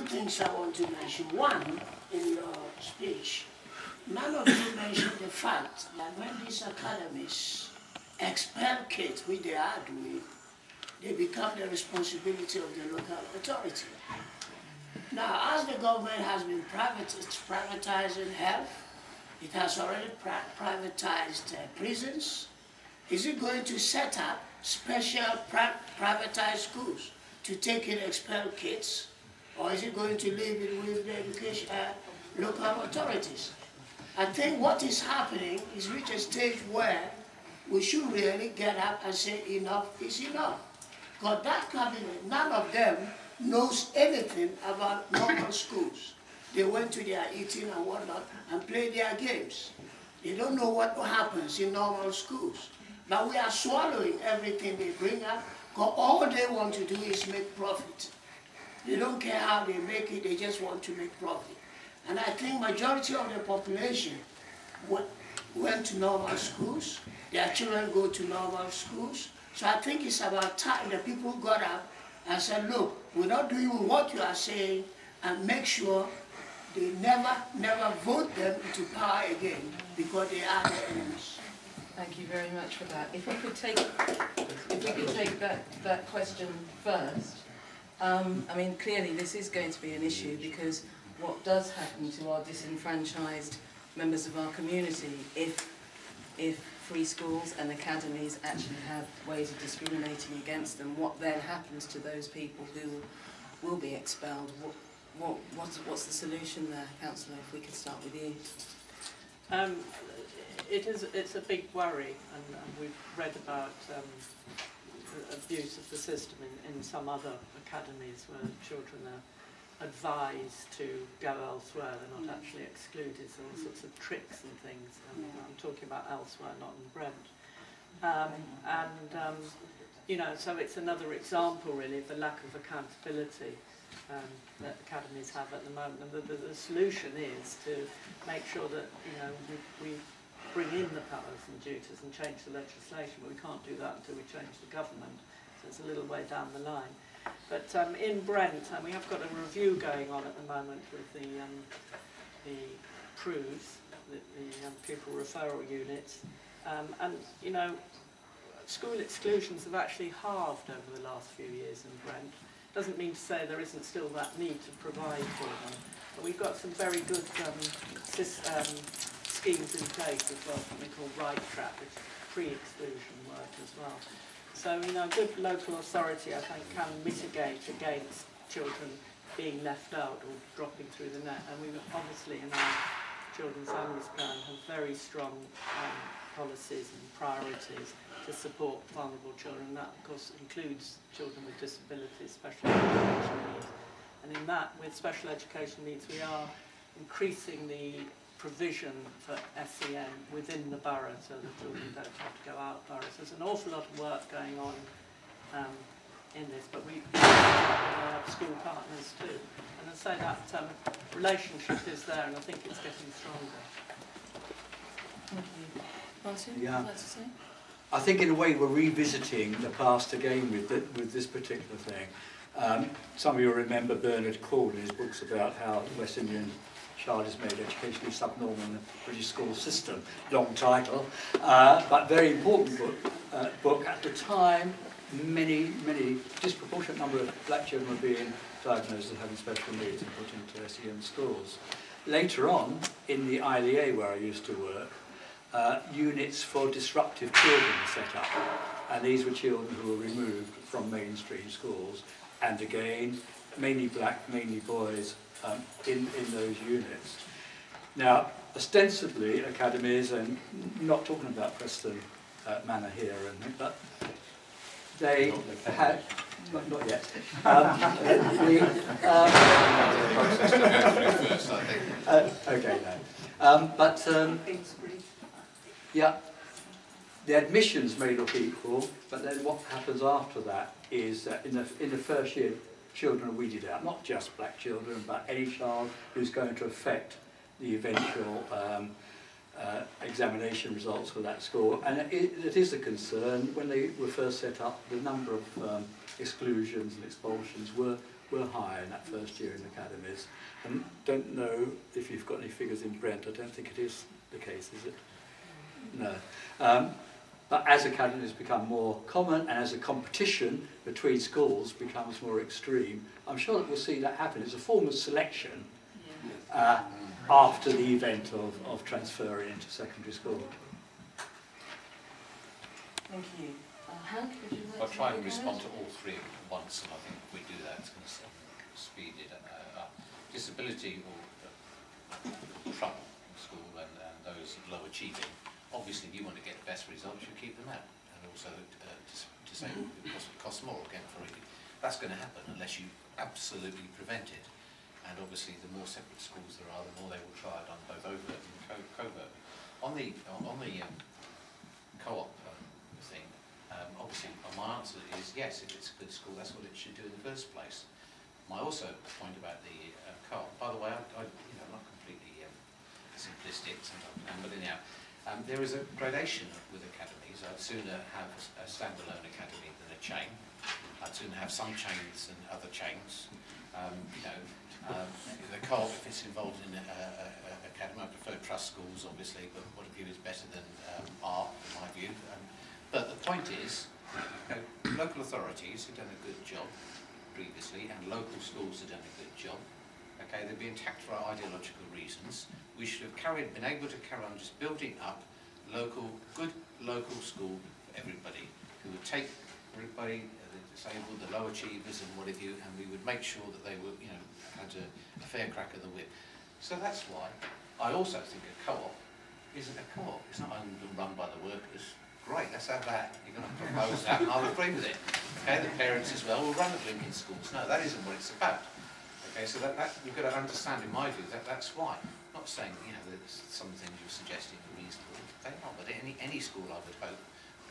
two things I want to mention. One, in your speech, none of you mentioned the fact that when these academies expel kids, which they are doing, they become the responsibility of the local authority. Now, as the government has been privatizing health, it has already privatized prisons. Is it going to set up special privatized schools to take in expelled kids? Or is it going to leave it with the education, local authorities? I think what is happening is reach a stage where we should really get up and say enough is enough. Because that cabinet, none of them knows anything about normal schools. They went to their eating and whatnot and played their games. They don't know what happens in normal schools. But we are swallowing everything they bring up, because all they want to do is make profit. They don't care how they make it, they just want to make profit. And I think majority of the population went to normal schools, their children go to normal schools. So I think it's about time that people got up and said, look, we're not doing what you are saying, and make sure they never vote them into power again, because they are the enemies. Thank you very much for that. If we could take that question first. I mean, clearly this is going to be an issue, because what does happen to our disenfranchised members of our community if free schools and academies actually have ways of discriminating against them? What then happens to those people who will be expelled? What's the solution there, Councillor, if we could start with you? It's a big worry, and we've read about abuse of the system in some other academies where children are advised to go elsewhere. They're not actually excluded. So all sorts of tricks and things. I'm talking about elsewhere, not in Brent. You know, so it's another example really of the lack of accountability that academies have at the moment. And the solution is to make sure that, you know, we bring in the powers and duties and change the legislation, but we can't do that until we change the government, so it's a little way down the line. But in Brent, we have got a review going on at the moment with the PRUs, the pupil referral units, and you know, school exclusions have actually halved over the last few years in Brent. Doesn't mean to say there isn't still that need to provide for them, but we've got some very good schemes in place as well, something called Right Trap, which is pre-exclusion work as well. So, you know, a good local authority, I think, can mitigate against children being left out or dropping through the net. And we obviously, in our Children's Families Plan, have very strong policies and priorities to support vulnerable children. And that, of course, includes children with disabilities, special education needs. And in that, with special education needs, we are increasing the provision for SEN within the borough, so that children don't have to go out boroughs. There's an awful lot of work going on in this, but we have school partners too. And I say that relationship is there, and I think it's getting stronger. Thank you. Martin, yeah. would you like to say? I think in a way we're revisiting the past again with this particular thing. Some of you remember Bernard Cole in his books about how the West Indian child is made educationally subnormal in the British school system. Long title, but very important book. At the time, many disproportionate number of black children were being diagnosed as having special needs and put into SEN schools. Later on, in the ILEA where I used to work, units for disruptive children were set up, and these were children who were removed from mainstream schools, and again, mainly black, mainly boys, in those units. Now, ostensibly, academies, and not talking about Preston Manor here, but they had, not yet. Okay, no. Yeah, the admissions may look equal, but then what happens after that is that in the first year, children are weeded out, not just black children, but any child who's going to affect the eventual examination results for that school. And it is a concern. When they were first set up, the number of exclusions and expulsions were were high in that first year in academies. And don't know if you've got any figures in Brent. I don't think it is the case, is it? No. But as academies become more common and as the competition between schools becomes more extreme, I'm sure that we'll see that happen. It's a form of selection after the event of transferring into secondary school. Thank you. Hank, would you like I'll to try and go respond ahead? to all three at once, and I think if we do that, it's going to speed it up. Disability or trouble in school and those low achieving, obviously if you want to get the best results, you keep them out. And also disabled because it costs more again for you. That's going to happen unless you absolutely prevent it. And obviously the more separate schools there are, the more they will try it on both overt and covert. On the co-op thing, obviously my answer is yes, if it's a good school, that's what it should do in the first place. My also point about the co-op, by the way, I'm not completely simplistic, but anyhow, there is a gradation with academies. I'd sooner have a standalone academy than a chain. I'd sooner have some chains than other chains. The co-op, if it's involved in academy, I prefer trust schools, obviously, but what a view is better than art, in my view. But the point is, local authorities have done a good job previously, and local schools have done a good job. Okay, they've been attacked for ideological reasons. We should have been able to carry on just building up good local school for everybody, who would take everybody, the disabled, the low achievers, and what have you, and we would make sure that they were, had a fair crack of the whip. So that's why I also think a co-op isn't a co-op. It's not owned and run by the workers. Great, let's have that. You're going to propose that, and I'll agree with it. Okay, the parents as well will run the blinking schools. No, that isn't what it's about. Okay, so that you've got to understand, in my view, that's why. I'm not saying that some things you're suggesting are reasonable. They are, but any school, I would hope,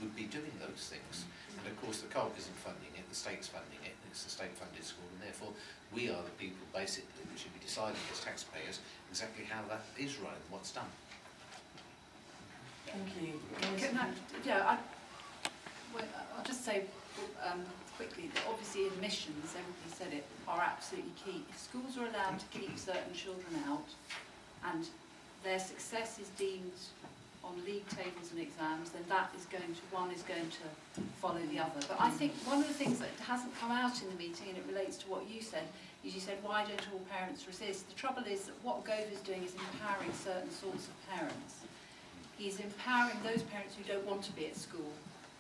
would be doing those things. And of course, the co-op isn't funding it; the state's funding it. It's a state-funded school, and therefore we are the people basically who should be deciding as taxpayers exactly how that is run and what's done. Thank you. I'll just say quickly that obviously admissions, everybody said it, are absolutely key. If schools are allowed to keep certain children out and their success is deemed on league tables and exams, then that is one is going to follow the other. But I think one of the things that hasn't come out in the meeting, and it relates to what you said, is you said, why don't all parents resist? The trouble is that what Gove is doing is empowering certain sorts of parents. He's empowering those parents who don't want to be at school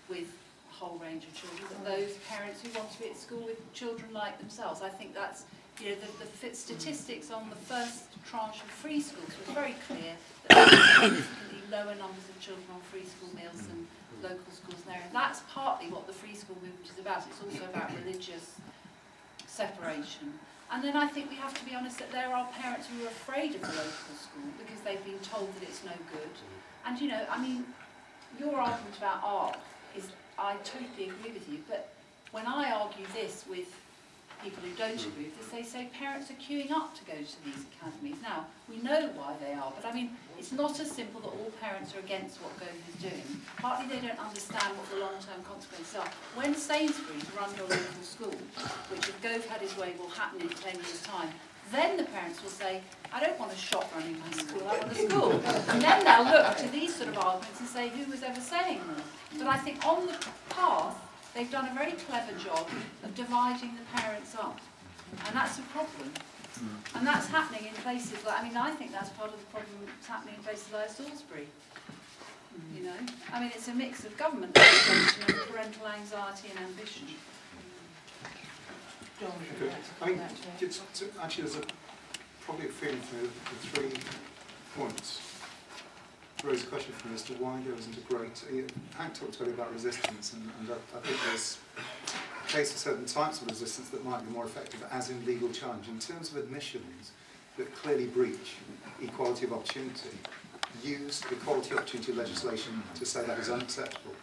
with a whole range of children, but those parents who want to be at school with children like themselves. I think that's, the statistics on the first tranche of free schools was very clear that there were significantly lower numbers of children on free school meals than local schools there. And that's partly what the free school movement is about. It's also about religious separation. And then I think we have to be honest that there are parents who are afraid of the local school because they've been told that it's no good. And your argument about art is, I totally agree with you, but when I argue this with people who don't agree with this, they say parents are queuing up to go to these academies. Now, we know why they are, but it's not as simple that all parents are against what Gove is doing. Partly they don't understand what the long-term consequences are. When Sainsbury's run your local school, which if Gove had his way will happen in 10 years' time, then the parents will say, I don't want a shop running my school, I want a school. And then they'll look to these sort of arguments and say, who was ever saying that? But I think on the path, they've done a very clever job of dividing the parents up. And that's a problem. And that's happening in places like, I think that's part of the problem that's happening in places like Salisbury. It's a mix of government education and parental anxiety and ambition. John, actually, there's probably a feeling through the 3 points. Raise a question from Mr. Wider isn't a great. Hank talked earlier about resistance, and I think there's a case for certain types of resistance that might be more effective, as in legal challenge. In terms of admissions that clearly breach equality of opportunity, use equality of opportunity legislation to say that is unacceptable.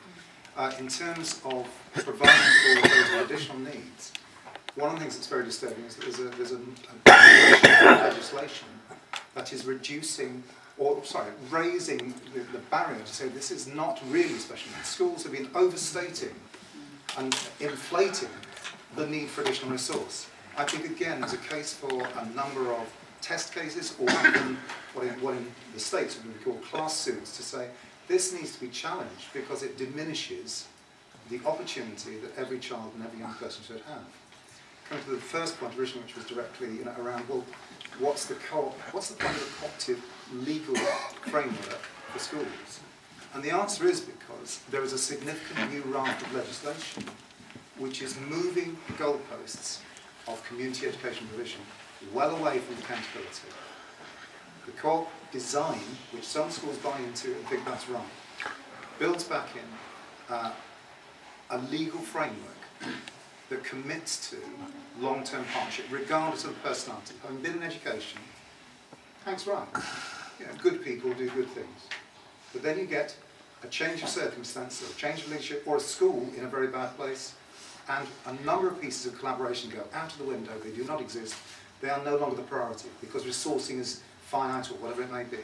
In terms of providing for those additional needs, one of the things that's very disturbing is that there's a legislation that is raising the barrier to say this is not really special needs. Schools have been overstating and inflating the need for additional resource. I think again there's a case for a number of test cases, or even what in the States would be called class suits, to say this needs to be challenged because it diminishes the opportunity that every child and every young person should have. Coming to the first point originally, which was directly around, well, what's the point of the cooperative legal framework for schools? And the answer is because there is a significant new raft of legislation which is moving the goalposts of community education provision well away from accountability. The co-op design, which some schools buy into and think that's right, builds back in a legal framework that commits to long-term partnership, regardless of personality. Having been in education, Hank's right. Good people do good things. But then you get a change of circumstances, a change of leadership, or a school in a very bad place, and a number of pieces of collaboration go out of the window. They do not exist. They are no longer the priority because resourcing is finite or whatever it may be.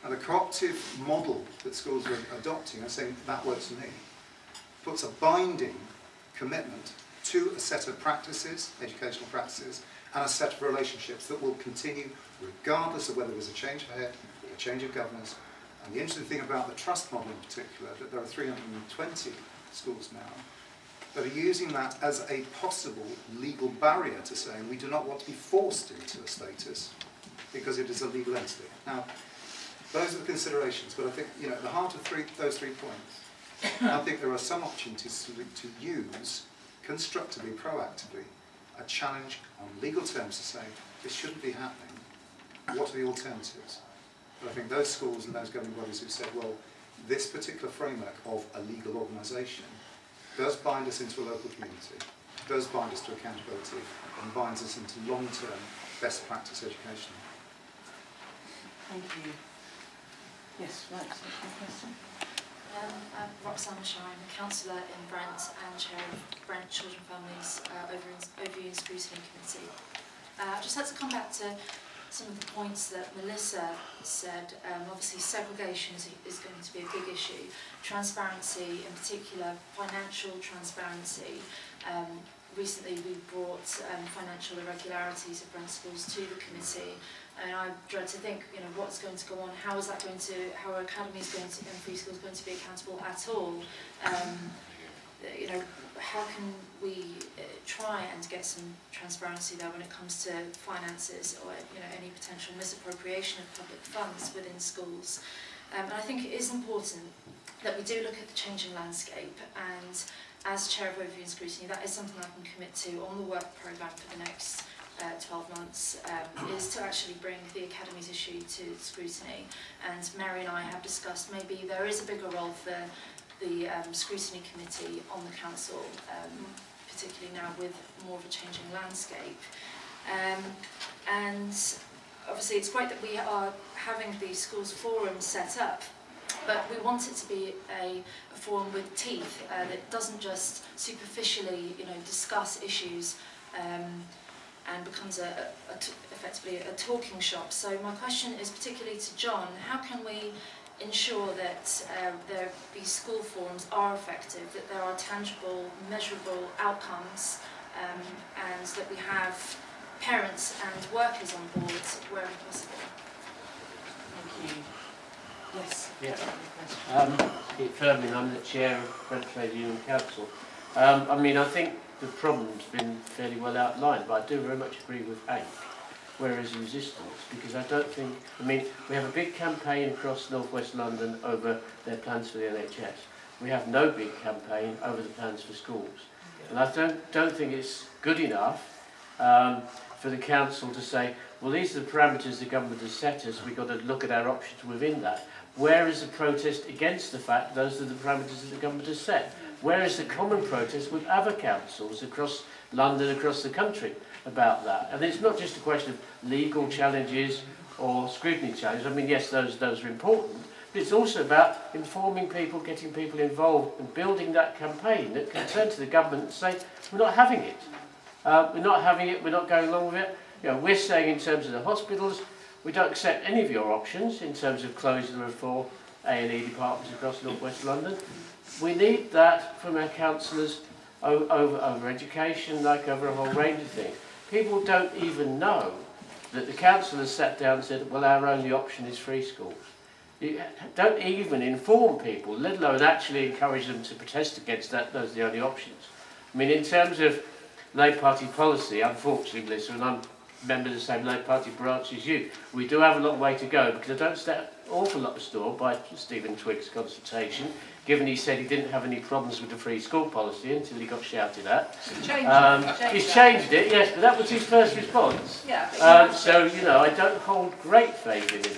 And the cooperative model that schools are adopting, and saying that works for me, puts a binding commitment to a set of practices, educational practices, and a set of relationships that will continue regardless of whether there's a change of head or a change of governors. And the interesting thing about the trust model in particular, that there are 320 schools now that are using that as a possible legal barrier to saying we do not want to be forced into a status because it is a legal entity. Now, those are the considerations, but I think, at the heart of those 3 points, I think there are some opportunities to use constructively, proactively, a challenge on legal terms to say this shouldn't be happening. What are the alternatives? But I think those schools and those governing bodies who said, well, this particular framework of a legal organisation does bind us into a local community, does bind us to accountability, and binds us into long-term best practice education. Thank you. Yes, right, so question. I'm Roxanne Shire, I'm a councillor in Brent and chair of Brent Children and Families Overview and Scrutiny Committee. I'd just like to come back to some of the points that Melissa said. Obviously segregation is going to be a big issue. Transparency, in particular financial transparency. Recently we brought financial irregularities of Brent schools to the committee, and I dread to think, what's going to go on, how is that going to, how are academies going to, and free schools going to be accountable at all? How can we try and get some transparency there when it comes to finances or any potential misappropriation of public funds within schools? And I think it is important that we do look at the changing landscape, and as Chair of Overview and Scrutiny, that is something I can commit to on the work programme for the next 12 months, is to actually bring the Academy's issue to scrutiny. And Mary and I have discussed maybe there is a bigger role for the Scrutiny Committee on the Council, particularly now with more of a changing landscape. And obviously it's great that we are having the schools forum set up, but we want it to be a forum with teeth that doesn't just superficially, discuss issues and becomes effectively a talking shop. So my question is particularly to John: how can we ensure that these school forums are effective, that there are tangible, measurable outcomes, and that we have parents and workers on board wherever possible? Thank you. Yes. Yeah. Pete Firmin, I'm the chair of Brent Trade Union Council. I think the problem's been fairly well outlined, but I do very much agree with Hank. Where is resistance? Because I don't think, we have a big campaign across North West London over their plans for the NHS. We have no big campaign over the plans for schools. And I don't think it's good enough for the council to say, well, these are the parameters the government has set us, we've got to look at our options within that. Where is the protest against the fact those are the parameters that the government has set? Where is the common protest with other councils across London, across the country about that? And it's not just a question of legal challenges or scrutiny challenges. Yes, those are important, but it's also about informing people, getting people involved and building that campaign that can turn to the government and say, we're not having it. We're not having it, we're not going along with it. We're saying in terms of the hospitals, we don't accept any of your options in terms of closing the 4 A&E departments across North West London. We need that from our councillors over education, like over a whole range of things. People don't even know that the council has sat down and said, well, our only option is free schools. You don't even inform people, let alone actually encourage them to protest against that, those are the only options. I mean, in terms of Labour Party policy, unfortunately, Melissa, and I'm a member of the same Labour Party branch as you, we do have a long way to go, because I don't stand an awful lot of store by Stephen Twigg's consultation, given he said he didn't have any problems with the free school policy until he got shouted at. He's changed it, yes, but that was his first response. Yeah, so, you know, I don't hold great faith in him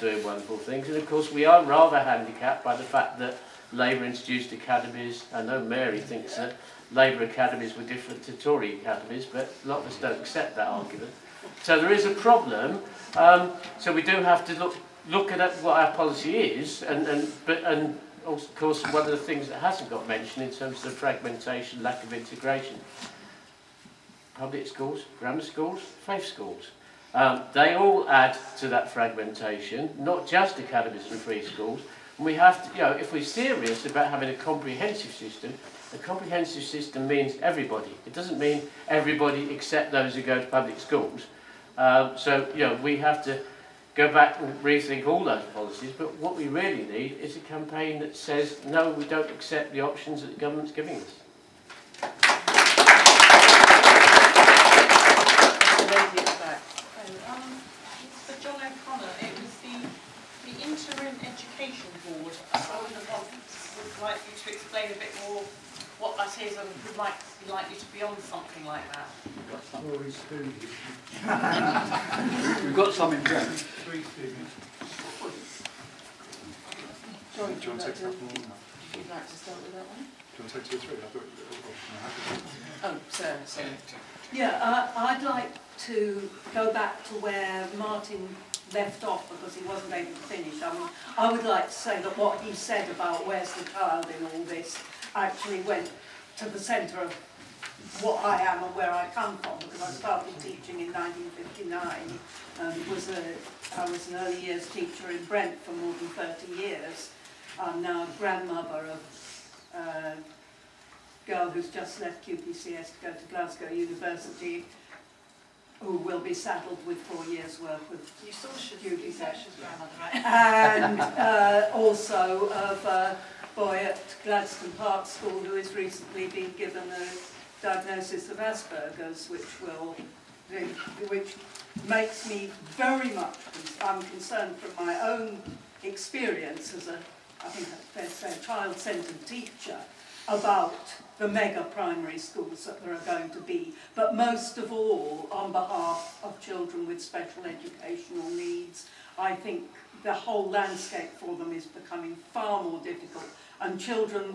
doing wonderful things. And of course, we are rather handicapped by the fact that Labour introduced academies. I know Mary thinks that Labour academies were different to Tory academies, but a lot of us don't accept that argument. So there is a problem. So we do have to look at what our policy is, and of course, one of the things that hasn't got mentioned in terms of fragmentation, lack of integration. Public schools, grammar schools, faith schools. They all add to that fragmentation, not just academies and free schools. And we have to, you know, if we're serious about having a comprehensive system means everybody. It doesn't mean everybody except those who go to public schools. So, you know, we have to go back and rethink all those policies, but what we really need is a campaign that says, no, we don't accept the options that the government's giving us. For John O'Connor, it was the Interim Education Board. I would like you to explain a bit more what that is, and would like you to be on something like that. We've got some in Brent. 3 students. Sorry, Do you want to take that one? Would you like to start with that one? Do you want to take 2 or 3? I thought, Oh, Sarah, sorry. Yeah, I'd like to go back to where Martin left off because he wasn't able to finish. I would like to say that what he said about where's the child in all this actually went to the centre of what I am and where I come from, because I started teaching in 1959 and I was an early years teacher in Brent for more than 30 years. I'm now a grandmother of a girl who's just left QPCS to go to Glasgow University, who will be saddled with 4 years' worth of duties. grandmother, right? And also of a boy at Gladstone Park School who has recently been given a diagnosis of Asperger's, which makes me very much, I'm concerned from my own experience as I think I'd better say, child-centred teacher, about the mega primary schools that there are going to be, but most of all on behalf of children with special educational needs. I think the whole landscape for them is becoming far more difficult, and children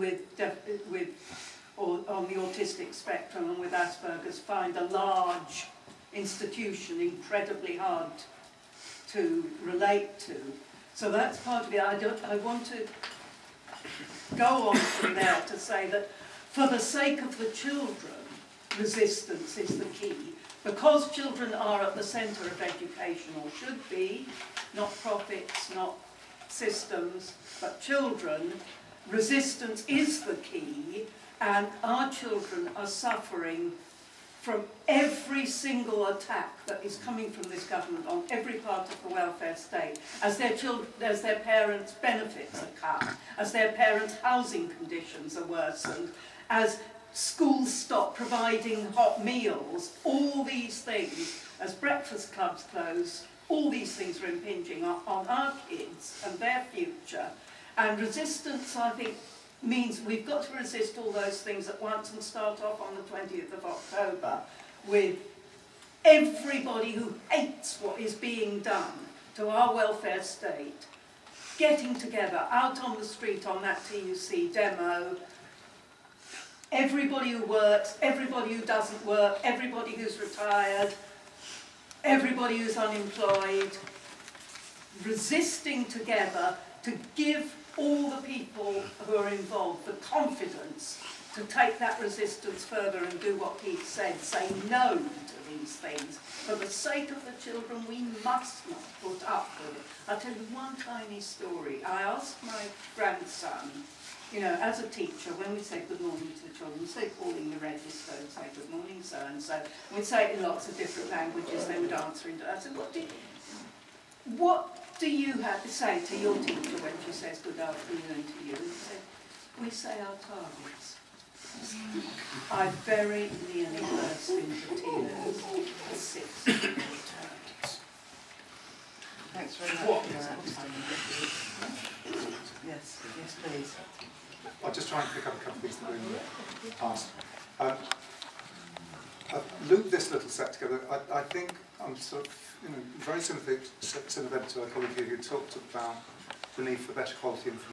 on the autistic spectrum and with Asperger's find a large institution incredibly hard to relate to. So that's part of it. I want to go on from there to say that for the sake of the children, resistance is the key. Because children are at the centre of education, or should be, not profits, not systems, but children, resistance is the key, and our children are suffering from every single attack that is coming from this government on every part of the welfare state, as their parents' benefits are cut, as their parents' housing conditions are worsened, as schools stop providing hot meals, all these things, as breakfast clubs close, all these things are impinging on our kids and their future. And resistance, I think, means we've got to resist all those things at once and start off on the 20th of October with everybody who hates what is being done to our welfare state getting together out on the street on that TUC demo. Everybody who works, everybody who doesn't work, everybody who's retired, everybody who's unemployed, resisting together to give all the people who are involved the confidence to take that resistance further and do what Keith said, say no to these things, For the sake of the children, we must not put up with it. I'll tell you one tiny story. I asked my grandson, you know, as a teacher, when we say good morning to the children, instead of calling the register and say good morning so-and-so, we'd say it in lots of different languages, they would answer. I said, what do you have to say to your teacher when she says good afternoon to you? And he said, we say our targets. I very nearly burst into tears at 6. Thanks very much for that. Yes, yes please. I'll just try and pick up a couple of things that we asked. I've looped this little set together. I think I'm sort of, you know, very sympathetic to a colleague here who talked about the need for better quality information.